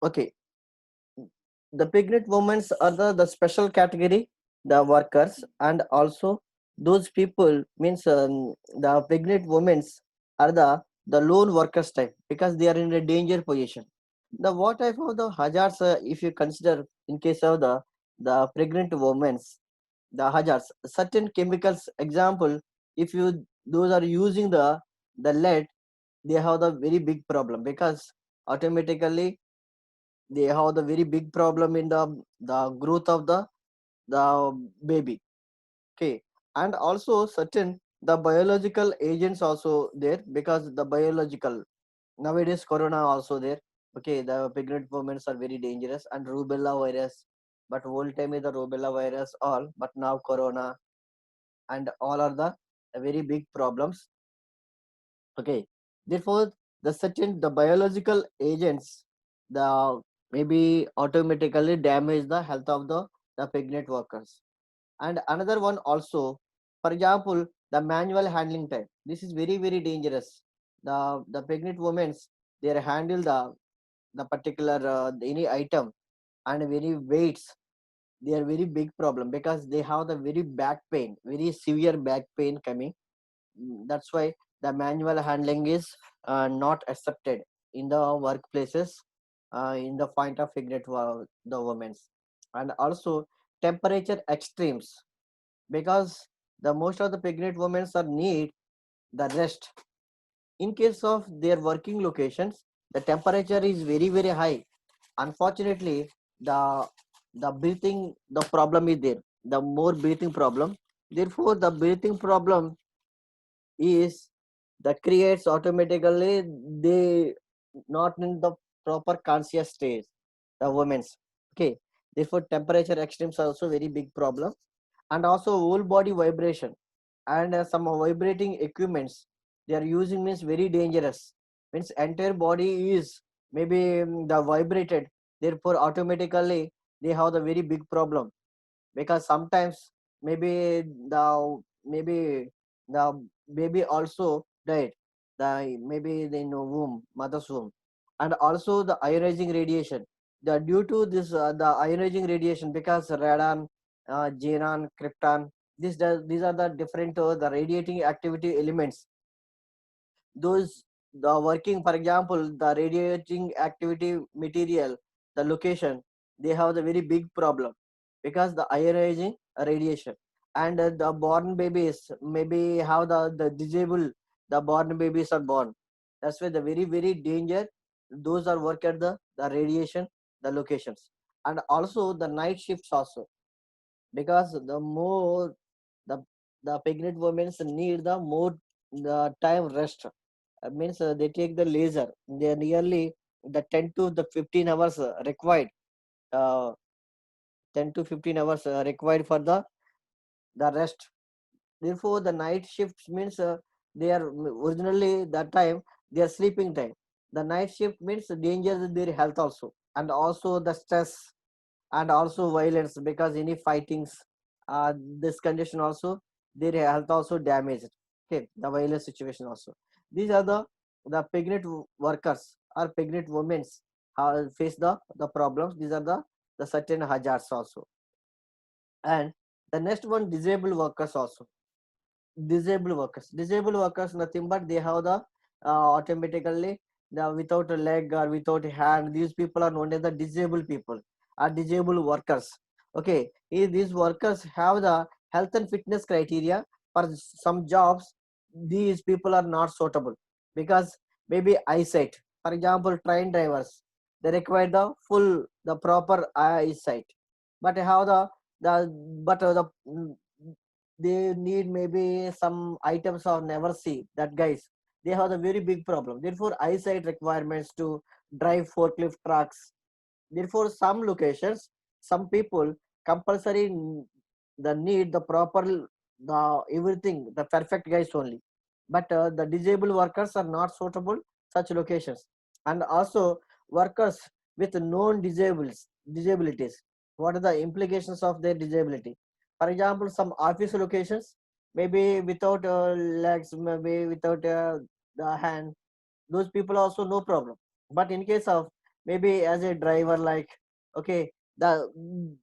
Okay, the pregnant women are the special category, the workers, and also those people means the pregnant women are the lone workers type because they are in a danger position. The what type of the hazards if you consider in case of the pregnant women, the hazards certain chemicals example if you those are using the lead, they have the very big problem because automatically they have the very big problem in the growth of the baby. Okay, and also certain the biological agents also there because the biological nowadays corona also there. Okay, the pregnant women are very dangerous and rubella virus, but whole time is the rubella virus all, but now corona and all are the very big problems. Okay, therefore the certain the biological agents the maybe automatically damage the health of the pregnant workers. And another one also, for example, the manual handling time, this is very very dangerous. The pregnant women, they handle the particular any item and very weights, they are very big problem because they have the very back pain, very severe back pain coming. That's why the manual handling is not accepted in the workplaces in the point of pregnant the women's. And also temperature extremes because the most of the pregnant women are need the rest. In case of their working locations, the temperature is very very high. Unfortunately, the the breathing the problem is there, the more breathing problem. Therefore the breathing problem is that creates automatically they not in the proper conscious state, the women's. Okay, therefore temperature extremes are also very big problem. And also whole body vibration and some vibrating equipments they are using means very dangerous, means entire body is maybe the vibrated. Therefore automatically they have the very big problem because sometimes maybe maybe the baby also died, the maybe the in womb, mother's womb. And also the ionizing radiation, the due to this the ionizing radiation because radon, xenon, krypton, these are the different the radiating activity elements. Those the working, for example the radiating activity material, the location, they have the very big problem because the ionizing radiation. And the born babies maybe have the disabled, the born babies are born. That's why the very very danger, those are work at the radiation, the locations. And also the night shifts also because the more the the pregnant women need the more the time rest. Means they take the laser, they are nearly the 10 to the 15 hours required, uh, 10 to 15 hours required for the rest. Therefore the night shifts means they are originally that time they are sleeping time. The night shift means danger to their health also, and also the stress and also violence because any fightings, this condition also their health also damaged. Okay, the violence situation also. These are the pregnant workers or pregnant women face the problems. These are the certain hazards also. And the next one, disabled workers also. Disabled workers nothing but they have the automatically the without a leg or without a hand, these people are known as the disabled people or disabled workers. Okay, if these workers have the health and fitness criteria for some jobs, these people are not suitable because maybe eyesight, for example train drivers, they require the full the proper eyesight, but how the but the they need maybe some items or never see that guys, they have a very big problem. Therefore eyesight requirements to drive forklift trucks. Therefore some locations, some people compulsory the need the proper the everything the perfect guys only, but the disabled workers are not suitable such locations. And also workers with known disabilities, what are the implications of their disability? For example some office locations, maybe without legs, maybe without the hand, those people also no problem. But in case of maybe as a driver, like, okay, the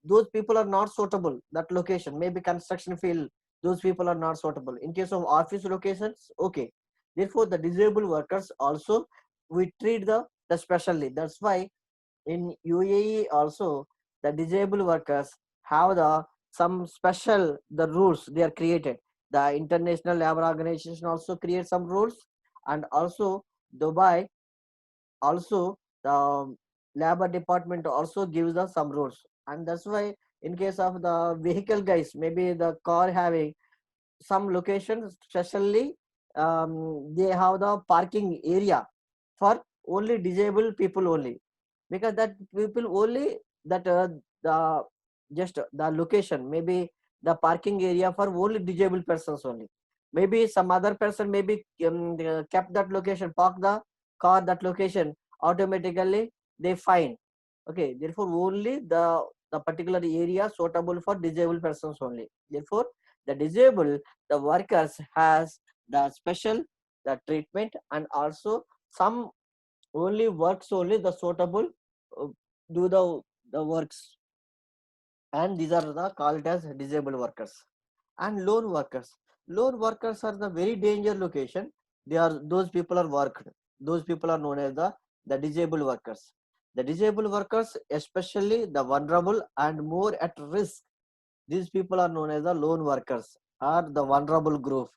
those people are not suitable that location, maybe construction field, those people are not suitable. In case of office locations, okay, therefore the disabled workers also we treat the specially. That's why in UAE also the disabled workers have the some special the rules they are created. The International Labour Organization also creates some rules, and also Dubai also the labor department also gives us some rules. And that's why in case of the vehicle guys, maybe the car having some locations especially, they have the parking area for only disabled people only, because that people only that the just the location, maybe the parking area for only disabled persons only. Maybe some other person maybe kept that location, park the car that location, automatically they fine. Okay, therefore only the particular area suitable for disabled persons only. Therefore the disabled the workers has the special the treatment, and also some only works only the suitable uh, do the works, and these are the called as disabled workers. And lone workers are the very danger location. They are those people are worked, those people are known as the disabled workers. The disabled workers especially the vulnerable and more at risk, these people are known as the lone workers or the vulnerable group.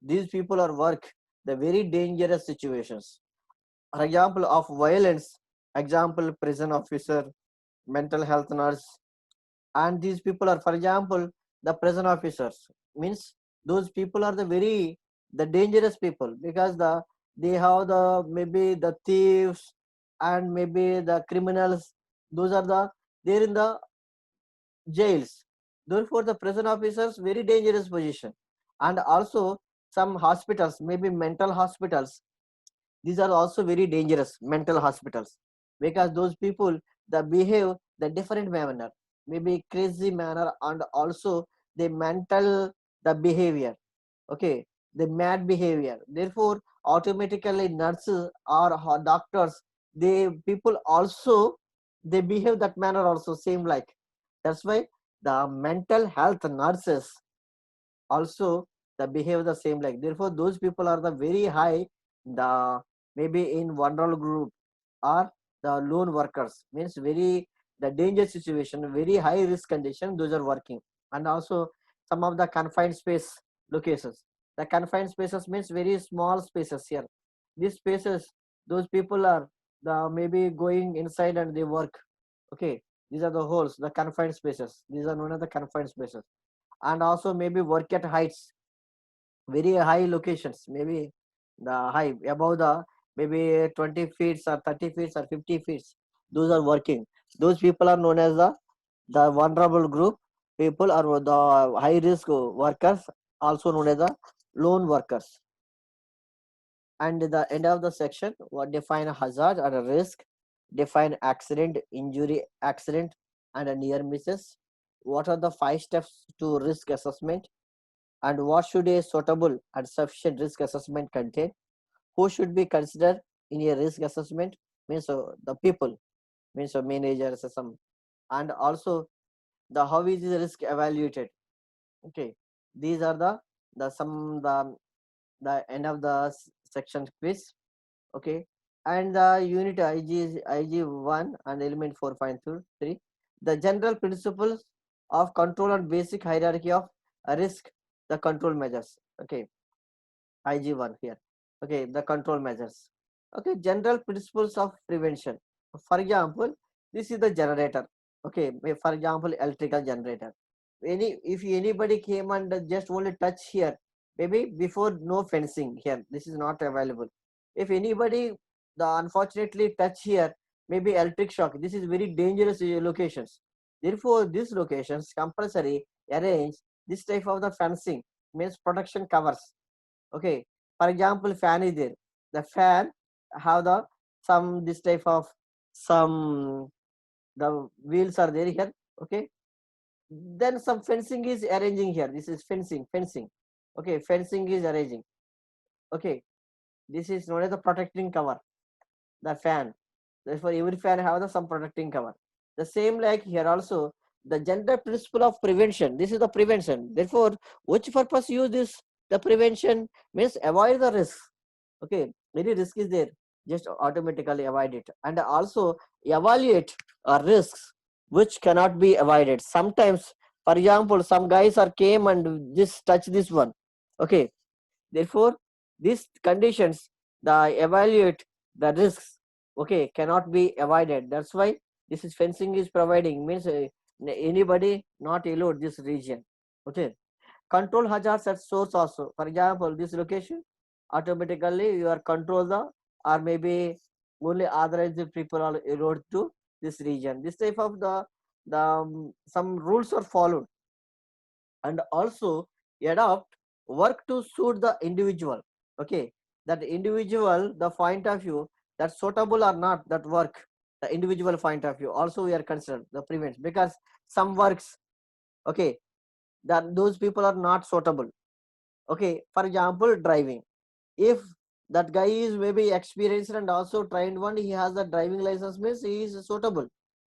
These people are work the very dangerous situations. For example of violence, example prison officer, mental health nurse. And these people are, for example, the prison officers, means those people are the very the dangerous people, because they have the maybe the thieves and maybe the criminals, those are they're in the jails. Therefore the prison officers very dangerous position. And also some hospitals, maybe mental hospitals, these are also very dangerous mental hospitals, because those people that behave the different manner, maybe crazy manner, and also the mental the behavior, okay, the mad behavior. Therefore automatically nurses or doctors, they people also they behave that manner also same like. That's why the mental health nurses also the behave the same like. Therefore those people are the very high the maybe in vulnerable group, or the lone workers, means very the danger situation, very high risk condition, those are working. And also some of the confined space locations, the confined spaces means very small spaces here. These spaces, those people are the maybe going inside and they work. Okay, these are the holes, the confined spaces, these are known as the confined spaces. And also maybe work at heights, very high locations, maybe the high above the maybe 20 feet or 30 feet or 50 feet, those are working. Those people are known as the vulnerable group people, or the high risk workers, also known as the lone workers. And the end of the section, what define a hazard or a risk, define accident, injury, accident, and a near misses. What are the 5 steps to risk assessment, and what should a suitable and sufficient risk assessment contain? Who should be considered in a risk assessment? Means the people, means managers or some. And also the how is the risk evaluated? Okay, these are the some the end of the section quiz. Okay, and the unit IG1 and element 4.3, the general principles of control and basic hierarchy of risk, the control measures. Okay, IG1 here. Okay, the control measures. Okay, general principles of prevention. For example, this is the generator. Okay, for example, electrical generator. If anybody came and just only touch here, maybe before no fencing here, this is not available. If anybody the unfortunately touch here, maybe electric shock. This is very dangerous locations. Therefore, these locations compulsory arrange this type of the fencing, means protection covers. Okay, for example, fan is there, the fan have the some this type of some the wheels are there here. Okay, then some fencing is arranging here, this is fencing. Okay, fencing is arranging. Okay, this is known as the protecting cover, the fan. Therefore, every fan have the some protecting cover. The same like here also, the general principle of prevention. This is the prevention. Therefore, which purpose use this? The prevention means avoid the risk. Okay, any risk is there, just automatically avoid it, and also evaluate risks which cannot be avoided. Sometimes, for example, some guys are came and just touch this one. Okay, therefore, these conditions, the evaluate the risks, okay, cannot be avoided. That's why this is fencing is providing means anybody not allowed this region. Okay, control hazards at source also. For example, this location automatically you are control the or maybe only authorized people are allowed to this region. This type of the some rules are followed, and also adopt work to suit the individual. Okay, that individual the point of view that suitable or not that work, the individual point of view also we are considered the prevents, because some works, okay, that those people are not suitable. Okay, for example, driving, if that guy is maybe experienced and also trained one, he has the driving license means he is suitable,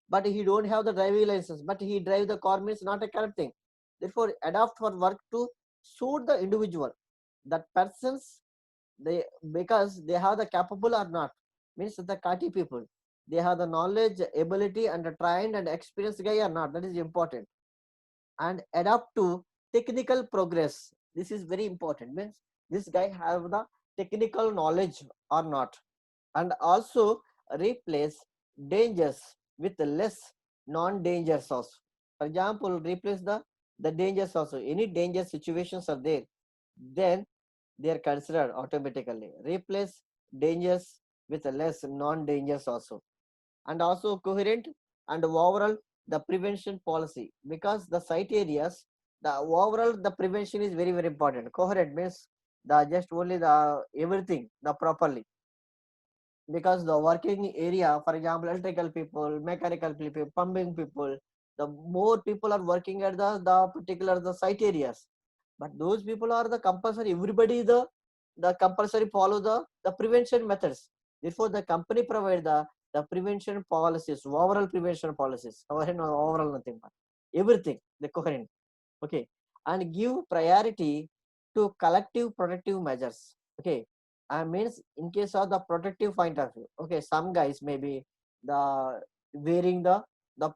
but he don't have the driving license but he drive the car means not a correct thing. Therefore, adapt for work to suit the individual, that persons, they, because they have the capable or not, means the kati people, they have the knowledge, ability and the trained and experienced guy or not, that is important. And adapt to technical progress, this is very important, means this guy have the technical knowledge or not. And also replace dangers with less non-dangers also. For example, replace the dangers also. Any danger situations are there, then they are considered automatically. Replace dangers with less non-dangers also. And also coherent and overall the prevention policy, because the site areas, the overall the prevention is very important. Coherent means the just only the everything the properly, because the working area, for example, electrical people, mechanical people, plumbing people, the more people are working at the particular the site areas, but those people are the compulsory, everybody the compulsory follow the prevention methods. Therefore, the company provide the prevention policies, overall prevention policies, overall nothing but everything the coherent. Okay, and give priority to collective protective measures. Okay, I means in case of the protective point of view, okay, some guys maybe the wearing the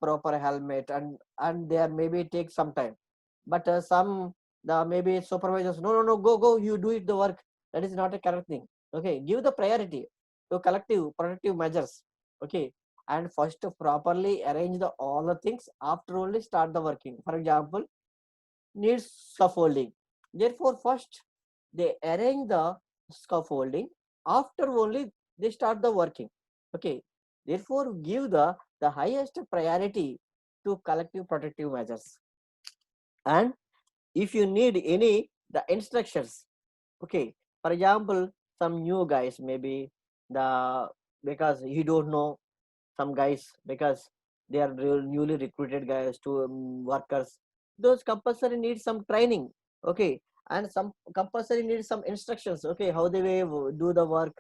proper helmet, and they are maybe take some time, but some the maybe supervisors, no, go, you do it the work, that is not a correct thing. Okay, give the priority to collective protective measures. Okay, and first properly arrange the all the things, after only start the working. For example, needs scaffolding. Therefore, first they arrange the scaffolding, after only they start the working. Okay. Therefore, give the highest priority to collective protective measures. And if you need any the instructions, okay, for example, some new guys maybe the because he don't know, some guys because they are newly recruited guys to workers, those compulsory need some training. Okay, and some compulsory need some instructions, okay, how they will do the work.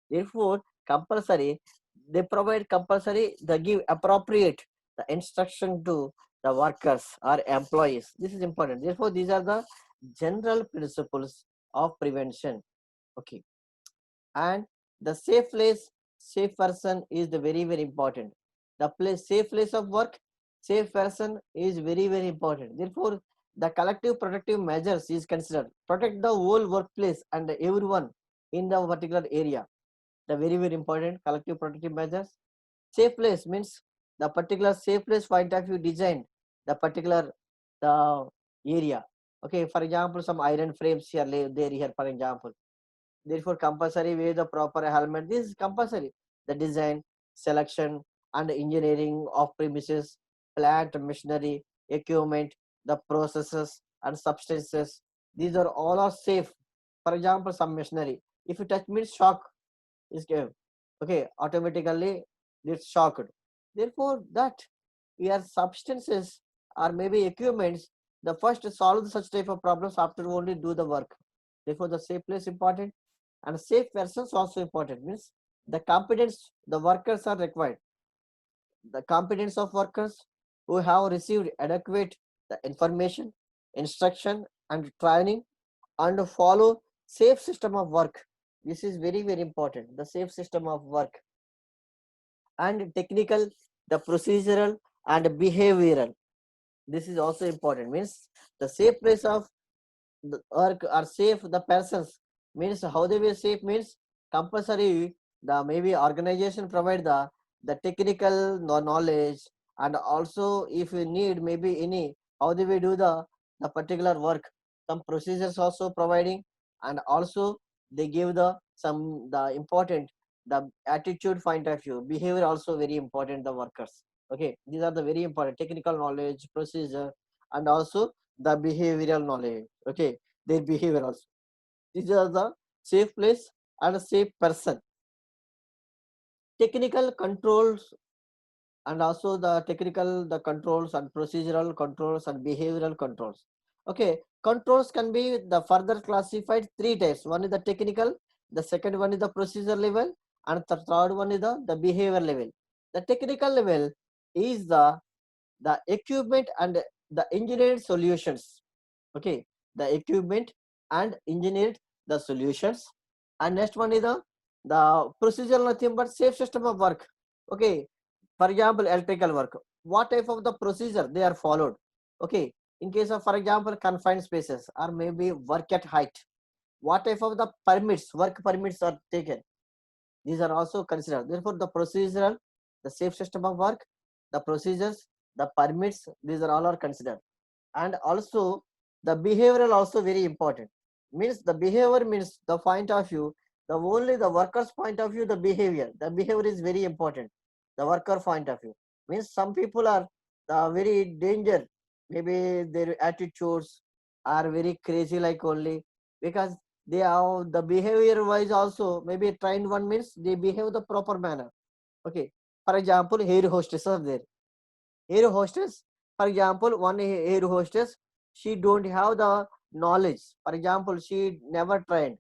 Therefore, compulsory, they provide compulsory, they give appropriate the instruction to the workers or employees. This is important. Therefore, these are the general principles of prevention. Okay, and the safe place, safe person is the very important. The place, safe place of work, safe person is very important. Therefore, the collective protective measures is considered protect the whole workplace and everyone in the particular area. The very important collective protective measures. Safe place means the particular safe place point of view designed the particular the area. Okay, for example, some iron frames here there here, for example. Therefore, compulsory wear the proper helmet. This is compulsory. The design, selection, and engineering of premises, plant, machinery, equipment, the processes and substances. These are all are safe. For example, some machinery. If you touch means shock is given. Okay, automatically it's shocked. Therefore, that we are substances or maybe equipments. The first solve such type of problems, after only do the work. Therefore, the safe place important, and safe persons also important, means The competence the workers are required. The competence of workers who have received adequate the information, instruction, and training, and follow safe system of work. This is very very important. The safe system of work, and technical, the procedural, and behavioral. This is also important. Means the safe place of the work are safe. The persons means how they will safe means compulsory. The maybe organization provide the technical knowledge, and also if you need maybe any how they will do the particular work. Some procedures also providing, and also they give the some the important the attitude point of view, behavior also very important the workers. Okay, these are the very important technical knowledge, procedure, and also the behavioral knowledge. Okay, their behavior also. These are the safe place and a safe person. Technical controls, and also the technical the controls and procedural controls and behavioral controls. Okay, controls can be the further classified three types. One is the technical, the second one is the procedure level, and the third one is the behavior level. The technical level is the equipment and the engineered solutions. Okay, the equipment and engineered the solutions. And next one is the procedural, nothing but safe system of work. Okay, for example electrical work, what type of the procedure they are followed. Okay, in case of for example confined spaces or maybe work at height, what type of the permits work permits are taken, these are also considered. Therefore the procedural, the safe system of work, the procedures, the permits, these are all are considered. And also the behavioral also very important. Means the behavior means the point of view, the only the workers point of view, the behavior is very important. The worker point of view means some people are very danger, maybe their attitudes are very crazy like only because they have the behavior wise also maybe trained one means they behave the proper manner. Okay, for example air hostess are there. Air hostess, for example one air hostess, she don't have the knowledge, for example she never trained,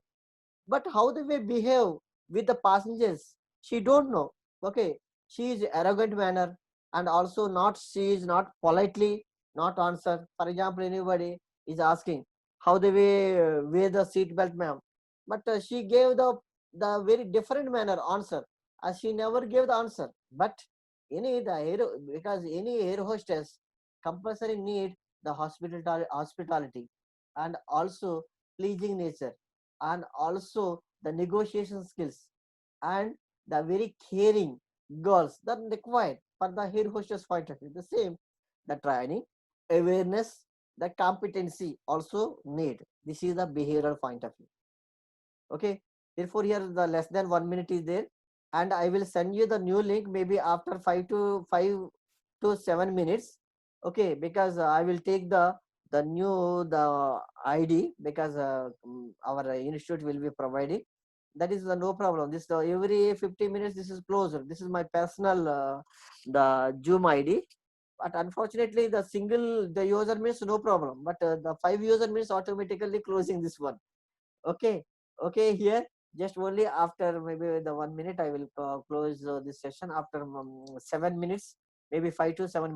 but how they will behave with the passengers she don't know. Okay, she is arrogant manner, and also not she is not politely not answer. For example anybody is asking how they will wear the seat belt ma'am, but she gave the very different manner answer, as she never gave the answer. But any the air, because any air hostess compulsory need the hospitality, and also pleasing nature, and also the negotiation skills, and the very caring girls that required for the air hostess point of view. The same, the training, awareness, the competency also need. This is the behavioral point of view. Okay, therefore here the less than 1 minute is there, and I will send you the new link maybe after 5 to 7 minutes. Okay, because I will take the new the ID, because our institute will be providing. That is no problem. This every 50 minutes this is closer. This is my personal the Zoom ID. But unfortunately the single the user means no problem, but the 5 user means automatically closing this one. Okay, okay, here just only after maybe the 1 minute I will close this session after 7 minutes, maybe 5 to 7.